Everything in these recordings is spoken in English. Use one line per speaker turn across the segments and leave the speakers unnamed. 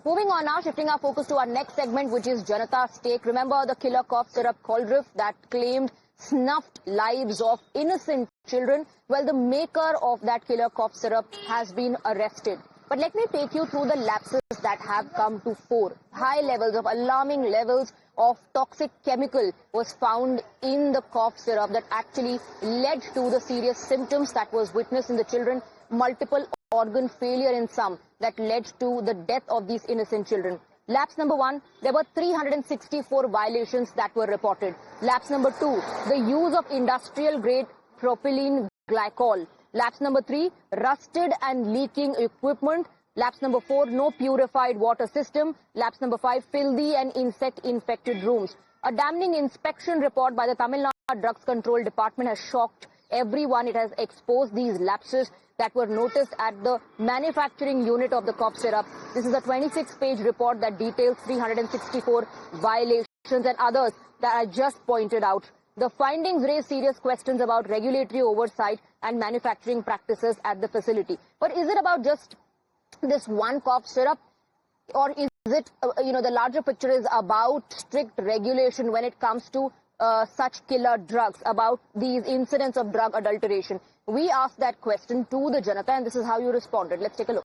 Moving on now, shifting our focus to our next segment, which is Janata's Take. Remember the killer cough syrup Colrif that claimed snuffed lives of innocent children? Well, the maker of that killer cough syrup has been arrested. But let me take you through the lapses that have come to fore. High levels of alarming levels of toxic chemical was found in the cough syrup that actually led to the serious symptoms that was witnessed in the children, multiple organ failure in some that led to the death of these innocent children. Lapse number 1, there were 364 violations that were reported. Lapse number 2, the use of industrial grade propylene glycol. Lapse number 3, rusted and leaking equipment. Lapse number 4, no purified water system. Lapse number 5, filthy and insect infected rooms. A damning inspection report by the Tamil Nadu Drugs Control Department has shocked everyone. It has exposed these lapses that were noticed at the manufacturing unit of the cough syrup. This is a 26-page report that details 364 violations and others that I just pointed out. The findings raise serious questions about regulatory oversight and manufacturing practices at the facility. But is it about just this one cough syrup, or is it, the larger picture is about strict regulation when it comes to such killer drugs, about these incidents of drug adulteration? We asked that question to the Janata and this is how you responded. Let's take a look.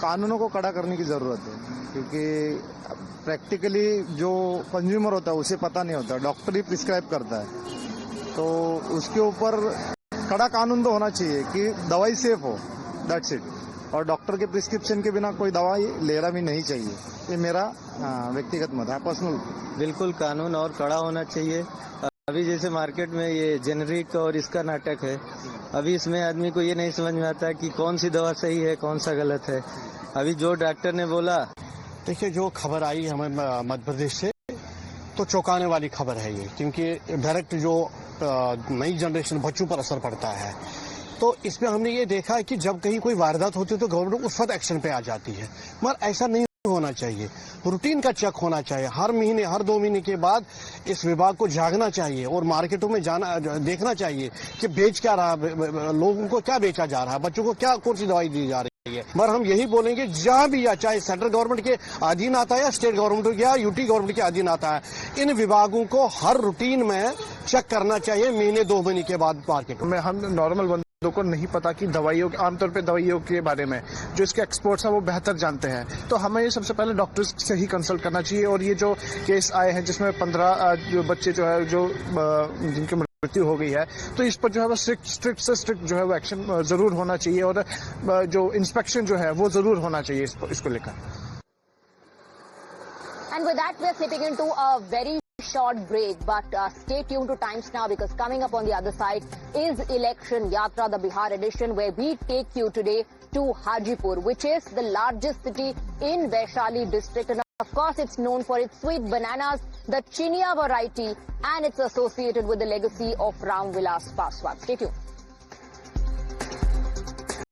कानूनों को कड़ा करने की जरूरत है, क्योंकि practically जो consumer होता है उसे पता नहीं होता, डॉक्टर ही प्रिस्क्राइब करता है, तो उसके ऊपर कड़ा कानून तो होना चाहिए कि दवाई सेफ हो, दैट्स इट। और डॉक्टर के प्रिस्क्रिप्शन के बिना कोई दवाई लेना भी नहीं चाहिए, ये मेरा व्यक्तिगत मत है, पर्सनल।
बिल्कुल कानून और कड़ा होना चाहिए। अभी जैसे मार्केट में ये जेनरिक और इसका नाटक है, अभी इसमें आदमी को ये नहीं समझ में आता कि कौन सी दवा सही है कौन सा गलत है। अभी जो डॉक्टर ने बोला,
देखिए जो खबर आई हमें मध्य प्रदेश से, तो चौंकाने वाली खबर है ये, क्योंकि डायरेक्ट जो नई जनरेशन बच्चों पर असर पड़ता है। तो इसमें हमने ये देखा है कि जब कहीं कोई वारदात होती है तो गवर्नमेंट उस वक्त एक्शन पे आ जाती है, मगर ऐसा नहीं होना चाहिए। रूटीन का चेक होना चाहिए, हर महीने हर 2 महीने के बाद इस विभाग को जागना चाहिए और मार्केटों में जाना देखना चाहिए कि बेच क्या रहा, लोगों को क्या बेचा जा रहा है, बच्चों को क्या कौन सी दवाई दी जा रही है। मगर हम यही बोलेंगे जहां भी, या चाहे सेंट्रल गवर्नमेंट के अधीन आता है या स्टेट गवर्नमेंट या यूटी गवर्नमेंट के अधीन आता है, इन विभागों को हर रूटीन में चेक करना चाहिए महीने 2 महीने के बाद मार्केट में।
हम नॉर्मल को नहीं पता कि दवाइयों, आमतौर पे दवाइयों के बारे में जो इसके एक्सपर्ट्स हैं वो बेहतर जानते हैं, तो हमें ये सबसे पहले डॉक्टर्स से ही कंसल्ट करना चाहिए। और ये जो केस आए हैं जिसमें 15 बच्चे जो है जो जिनकी मृत्यु हो गई है, तो इस पर जो है वो स्ट्रिक्ट से स्ट्रिक्ट जो है वो एक्शन जरूर होना चाहिए और जो इंस्पेक्शन जो है वो जरूर होना चाहिए इसको लेकर।
And with that, we're slipping into a very short break, but stay tuned to Times Now, because coming up on the other side is Election Yatra, the Bihar edition, where we take you today to Hajipur, which is the largest city in Vaishali district. And of course, it's known for its sweet bananas, the Chinia variety, and it's associated with the legacy of Ram Vilas Paswan. Stay tuned.